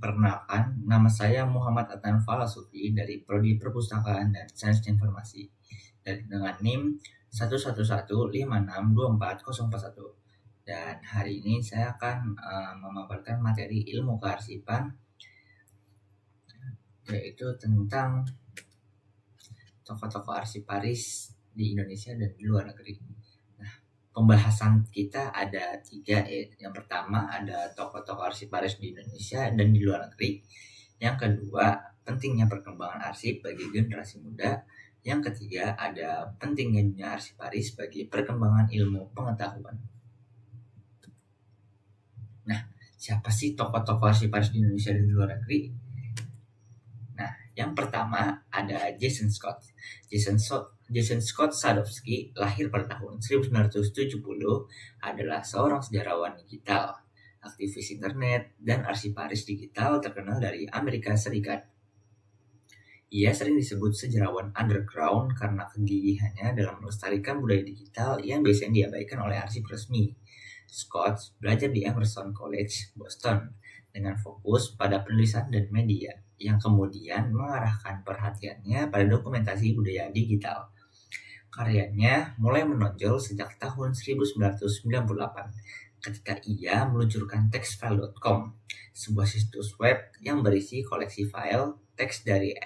Perkenalkan, nama saya Muhammad Adnan Falasufi dari Prodi Perpustakaan dan Sains Informasi dengan NIM 111562401. Dan hari ini saya akan memaparkan materi ilmu kearsipan, yaitu tentang tokoh-tokoh arsiparis di Indonesia dan di luar negeri. Pembahasan kita ada 3. Yang pertama ada tokoh-tokoh arsiparis di Indonesia dan di luar negeri. Yang kedua, pentingnya perkembangan arsip bagi generasi muda. Yang ketiga, ada pentingnya dunia arsiparis bagi perkembangan ilmu pengetahuan. Nah, siapa sih tokoh-tokoh arsiparis di Indonesia dan di luar negeri? Nah, yang pertama ada Jason Scott. Jason Scott Sadowski lahir pada tahun 1970, adalah seorang sejarawan digital, aktivis internet, dan arsiparis digital terkenal dari Amerika Serikat. Ia sering disebut sejarawan underground karena kegigihannya dalam melestarikan budaya digital yang biasanya diabaikan oleh arsip resmi. Scott belajar di Emerson College, Boston, dengan fokus pada penulisan dan media, yang kemudian mengarahkan perhatiannya pada dokumentasi budaya digital. Karyanya mulai menonjol sejak tahun 1998 ketika ia meluncurkan textfile.com, sebuah situs web yang berisi koleksi file teks dari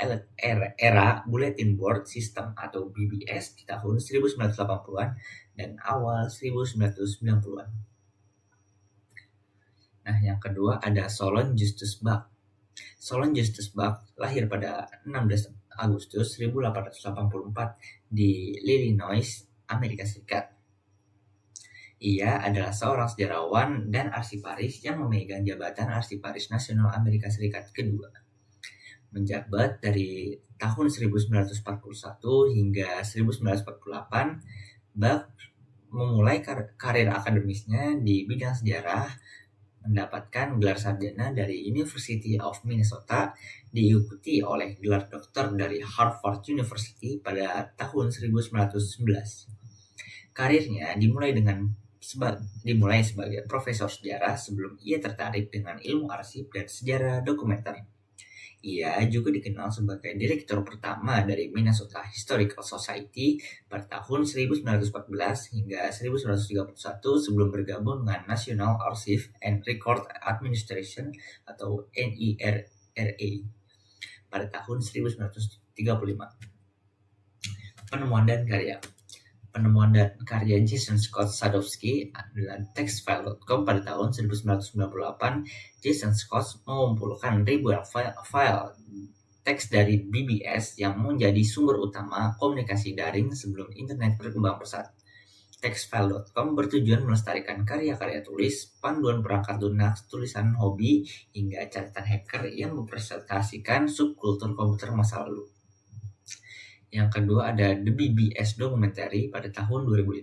era Bulletin Board System atau BBS di tahun 1980-an dan awal 1990-an. Nah, yang kedua ada Solon Justus Buck. Solon Justus Buck lahir pada 16 Agustus 1884 di Illinois, Amerika Serikat. Ia adalah seorang sejarawan dan arsiparis yang memegang jabatan Arsiparis Nasional Amerika Serikat kedua. Menjabat dari tahun 1941 hingga 1948, Buck memulai karir akademisnya di bidang sejarah, mendapatkan gelar sarjana dari University of Minnesota, diikuti oleh gelar doktor dari Harvard University pada tahun 1911. Karirnya dimulai sebagai profesor sejarah sebelum ia tertarik dengan ilmu arsip dan sejarah dokumenter. Ia juga dikenal sebagai direktur pertama dari Minnesota Historical Society pada tahun 1914 hingga 1931 sebelum bergabung dengan National Archives and Record Administration atau NIRA pada tahun 1935. Penemuan dan karya Jason Scott Sadowski adalah textfile.com pada tahun 1998. Jason Scott mengumpulkan ribuan file teks dari BBS yang menjadi sumber utama komunikasi daring sebelum internet berkembang pesat. Textfile.com bertujuan melestarikan karya-karya tulis, panduan perangkat lunak, tulisan hobi, hingga catatan hacker yang mempresentasikan subkultur komputer masa lalu. Yang kedua ada The BBS Documentary pada tahun 2005.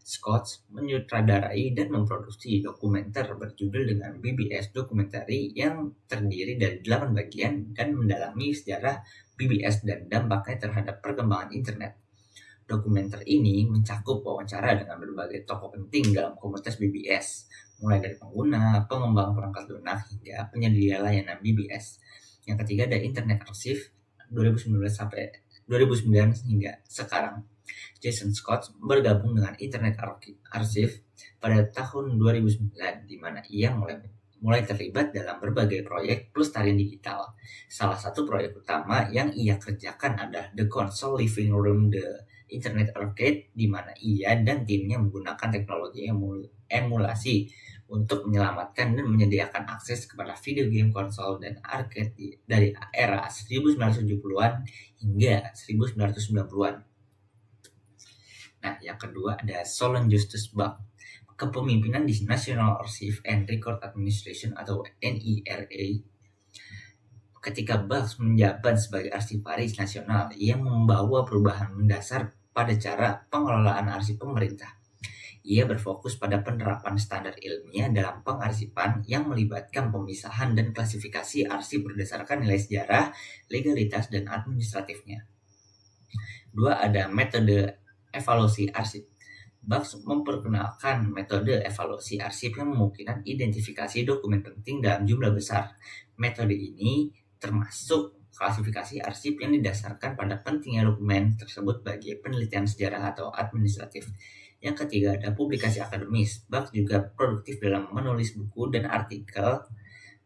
Scott menyutradarai dan memproduksi dokumenter berjudul dengan BBS Documentary yang terdiri dari 8 bagian dan mendalami sejarah BBS dan dampaknya terhadap perkembangan internet. Dokumenter ini mencakup wawancara dengan berbagai tokoh penting dalam komunitas BBS, mulai dari pengguna, pengembang perangkat lunak, hingga penyedia layanan BBS. Yang ketiga ada Internet Archive 2009 hingga sekarang. Jason Scott bergabung dengan Internet Archive pada tahun 2009, di mana ia mulai terlibat dalam berbagai proyek pelestarian digital. Salah satu proyek utama yang ia kerjakan adalah The Console Living Room The Internet Arcade, di mana ia dan timnya menggunakan teknologi emulasi untuk menyelamatkan dan menyediakan akses kepada video game konsol dan arcade dari era 1970-an hingga 1990-an. Nah, yang kedua ada Solon Justus Buck, kepemimpinan di National Archives and Record Administration atau NIRA. Ketika Buck menjabat sebagai arsiparis nasional, ia membawa perubahan mendasar pada cara pengelolaan arsip pemerintah. Ia berfokus pada penerapan standar ilmiah dalam pengarsipan yang melibatkan pemisahan dan klasifikasi arsip berdasarkan nilai sejarah, legalitas, dan administratifnya. 2. Ada metode evaluasi arsip. Bugs memperkenalkan metode evaluasi arsip yang memungkinkan identifikasi dokumen penting dalam jumlah besar. Metode ini termasuk klasifikasi arsip yang didasarkan pada pentingnya dokumen tersebut bagi penelitian sejarah atau administratif. Yang ketiga ada publikasi akademis. Bugs juga produktif dalam menulis buku dan artikel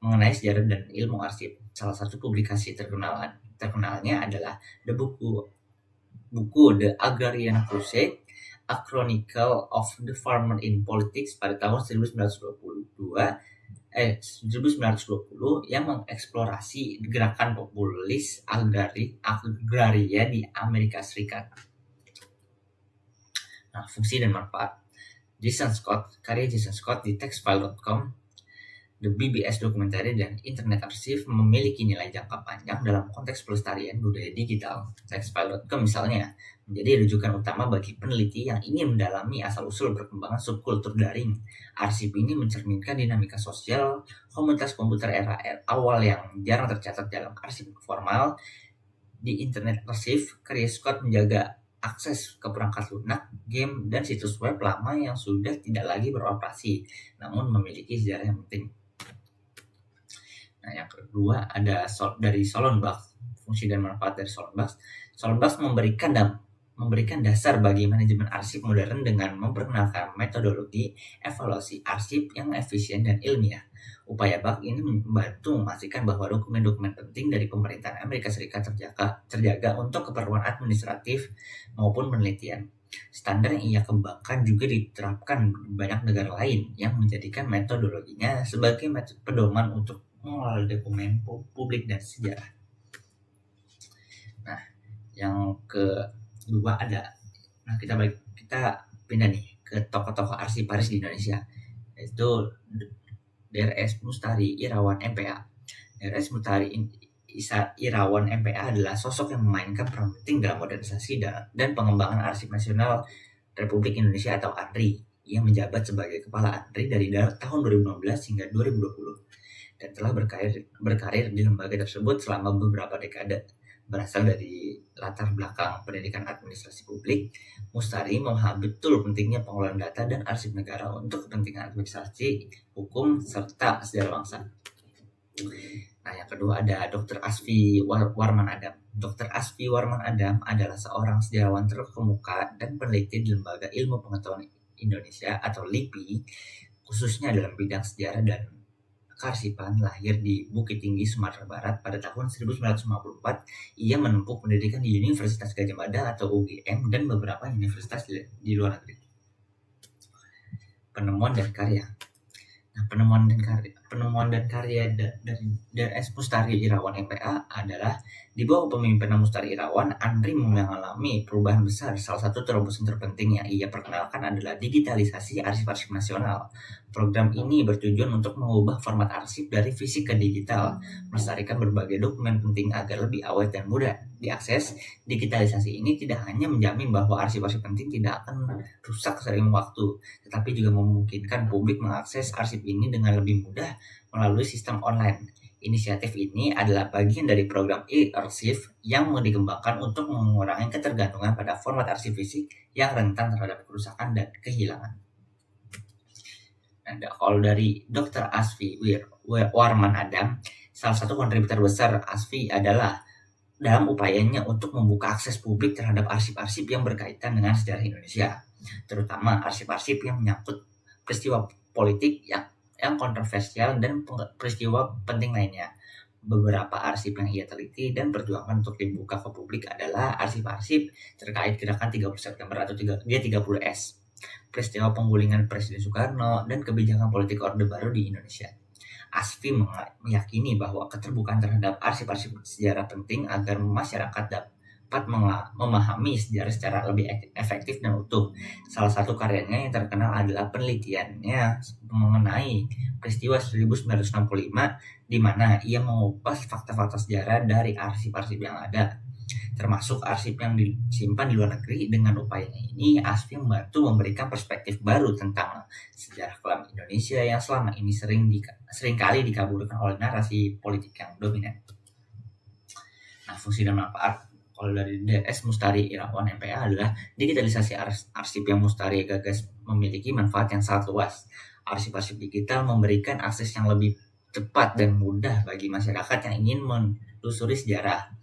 mengenai sejarah dan ilmu arsip. Salah satu publikasi terkenalnya adalah buku The Agrarian Crusade, A Chronicle of the Farmer in Politics pada tahun 1920 yang mengeksplorasi gerakan populis agraria di Amerika Serikat. Nah, fungsi dan manfaat. Karya Jason Scott di textfile.com, The BBS Documentary dan Internet Archive memiliki nilai jangka panjang dalam konteks pelestarian budaya digital. Textfile.com misalnya menjadi rujukan utama bagi peneliti yang ingin mendalami asal-usul perkembangan subkultur daring. Arsip ini mencerminkan dinamika sosial komunitas komputer era awal yang jarang tercatat dalam arsip formal. Di Internet Archive, karya Scott menjaga akses ke perangkat lunak, game, dan situs web lama yang sudah tidak lagi beroperasi, namun memiliki sejarah yang penting. Nah, yang kedua ada dari Solonbugs, fungsi dan manfaat dari Solonbugs. Solonbugs memberikan dasar bagi manajemen arsip modern dengan memperkenalkan metodologi evaluasi arsip yang efisien dan ilmiah. Upaya Bugs ini membantu memastikan bahwa dokumen-dokumen penting dari pemerintahan Amerika Serikat terjaga untuk keperluan administratif maupun penelitian. Standar yang ia kembangkan juga diterapkan di banyak negara lain yang menjadikan metodologinya sebagai metode pedoman untuk mengelola dokumen publik dan sejarah. Nah, yang kedua ada, kita pindah nih ke tokoh-tokoh arsiparis di Indonesia, yaitu Drs. Mustari Irawan MPA. Drs. Mustari Irawan MPA adalah sosok yang memainkan peran penting dalam modernisasi dan pengembangan arsip nasional Republik Indonesia atau ANRI. Ia menjabat sebagai kepala ANRI dari tahun 2016 hingga 2020 dan telah berkarir di lembaga tersebut selama beberapa dekade. Berasal dari latar belakang pendidikan administrasi publik, Mustari memahami betul pentingnya pengelolaan data dan arsip negara untuk kepentingan administrasi, hukum, serta sejarah bangsa. Nah, yang kedua ada Dr. Asfi Warman Adam. Dr. Asfi Warman Adam adalah seorang sejarawan terkemuka dan peneliti di Lembaga Ilmu Pengetahuan Indonesia atau LIPI, khususnya dalam bidang sejarah dan kearsipan. Lahir di Bukit Tinggi, Sumatera Barat pada tahun 1954. Ia menempuh pendidikan di Universitas Gadjah Mada atau UGM dan beberapa universitas di luar negeri. Penemuan dan karya. Nah, penemuan dan karya dari Drs. Mustari Irawan MPA adalah di bawah pemimpinan Mustari Irawan, ANRI mengalami perubahan besar. Salah satu terobosan terpenting yang ia perkenalkan adalah digitalisasi arsip-arsip nasional. Program ini bertujuan untuk mengubah format arsip dari fisik ke digital, melestarikan berbagai dokumen penting agar lebih awet dan mudah diakses. Digitalisasi ini tidak hanya menjamin bahwa arsip-arsip penting tidak akan rusak seiring waktu, tetapi juga memungkinkan publik mengakses arsip ini dengan lebih mudah melalui sistem online. Inisiatif ini adalah bagian dari program e-archive yang dikembangkan untuk mengurangi ketergantungan pada format arsip fisik yang rentan terhadap kerusakan dan kehilangan. Nah, kalau dari Dr. Asfi Warman Adam, salah satu kontributor besar Asfi adalah dalam upayanya untuk membuka akses publik terhadap arsip-arsip yang berkaitan dengan sejarah Indonesia, terutama arsip-arsip yang menyangkut peristiwa politik yang kontroversial dan peristiwa penting lainnya. Beberapa arsip yang ia teliti dan perjuangkan untuk dibuka ke publik adalah arsip-arsip terkait gerakan 30 September atau G30S, peristiwa penggulingan Presiden Soekarno, dan kebijakan politik Orde Baru di Indonesia. Asfi meyakini bahwa keterbukaan terhadap arsip-arsip sejarah penting agar masyarakat dapat memahami sejarah secara lebih efektif dan utuh. Salah satu karyanya yang terkenal adalah penelitiannya mengenai peristiwa 1965, di mana ia mengupas fakta-fakta sejarah dari arsip-arsip yang ada, termasuk arsip yang disimpan di luar negeri. Dengan upayanya ini, Asfi membantu memberikan perspektif baru tentang sejarah kelam Indonesia yang selama ini seringkali dikaburkan oleh narasi politik yang dominan. Nah, fungsi dan manfaat. Kalau dari DS Mustari Irawan MPA adalah digitalisasi arsip yang Mustari gagas memiliki manfaat yang sangat luas. Arsip-arsip digital memberikan akses yang lebih cepat dan mudah bagi masyarakat yang ingin menelusuri sejarah,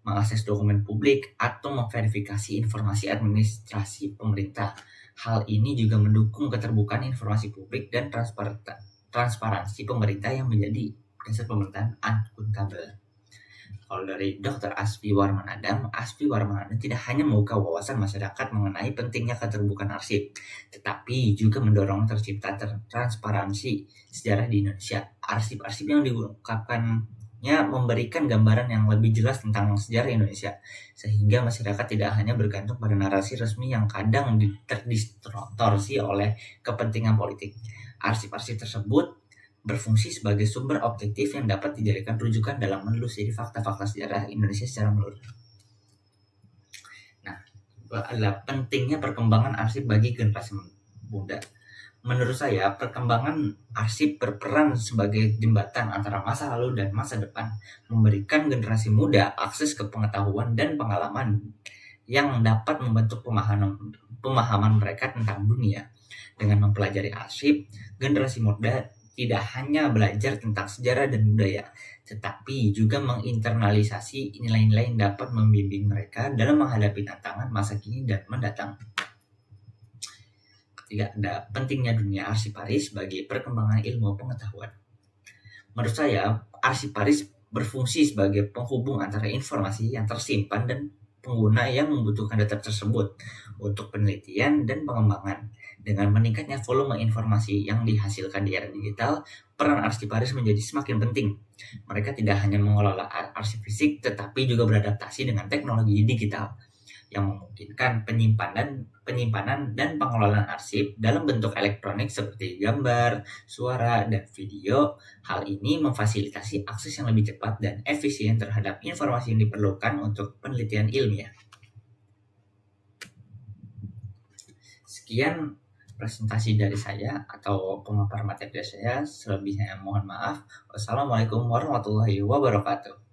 mengakses dokumen publik, atau memverifikasi informasi administrasi pemerintah. Hal ini juga mendukung keterbukaan informasi publik dan transparansi pemerintah yang menjadi dasar pemerintahan akuntabel. Kalau dari Dr. Asfi Warmanadam tidak hanya membuka wawasan masyarakat mengenai pentingnya keterbukaan arsip, tetapi juga mendorong tercipta transparansi sejarah di Indonesia. Arsip-arsip yang diungkapkannya memberikan gambaran yang lebih jelas tentang sejarah Indonesia, sehingga masyarakat tidak hanya bergantung pada narasi resmi yang kadang terdistorsi oleh kepentingan politik. Arsip-arsip tersebut berfungsi sebagai sumber objektif yang dapat dijadikan rujukan dalam menelusuri fakta-fakta sejarah Indonesia secara menyeluruh. Nah, adalah pentingnya perkembangan arsip bagi generasi muda. Menurut saya, perkembangan arsip berperan sebagai jembatan antara masa lalu dan masa depan, memberikan generasi muda akses ke pengetahuan dan pengalaman yang dapat membentuk pemahaman mereka tentang dunia. Dengan mempelajari arsip, generasi muda tidak hanya belajar tentang sejarah dan budaya, tetapi juga menginternalisasi nilai-nilai yang dapat membimbing mereka dalam menghadapi tantangan masa kini dan mendatang. Ketiga, ada pentingnya dunia arsiparis bagi perkembangan ilmu pengetahuan. Menurut saya, arsiparis berfungsi sebagai penghubung antara informasi yang tersimpan dan pengguna yang membutuhkan data tersebut untuk penelitian dan pengembangan. Dengan meningkatnya volume informasi yang dihasilkan di era digital, peran arsiparis menjadi semakin penting. Mereka tidak hanya mengelola arsip fisik, tetapi juga beradaptasi dengan teknologi digital yang memungkinkan penyimpanan dan pengelolaan arsip dalam bentuk elektronik seperti gambar, suara, dan video. Hal ini memfasilitasi akses yang lebih cepat dan efisien terhadap informasi yang diperlukan untuk penelitian ilmiah. Sekian presentasi dari saya atau pemaparan materi dari saya. Selebihnya mohon maaf. Wassalamualaikum warahmatullahi wabarakatuh.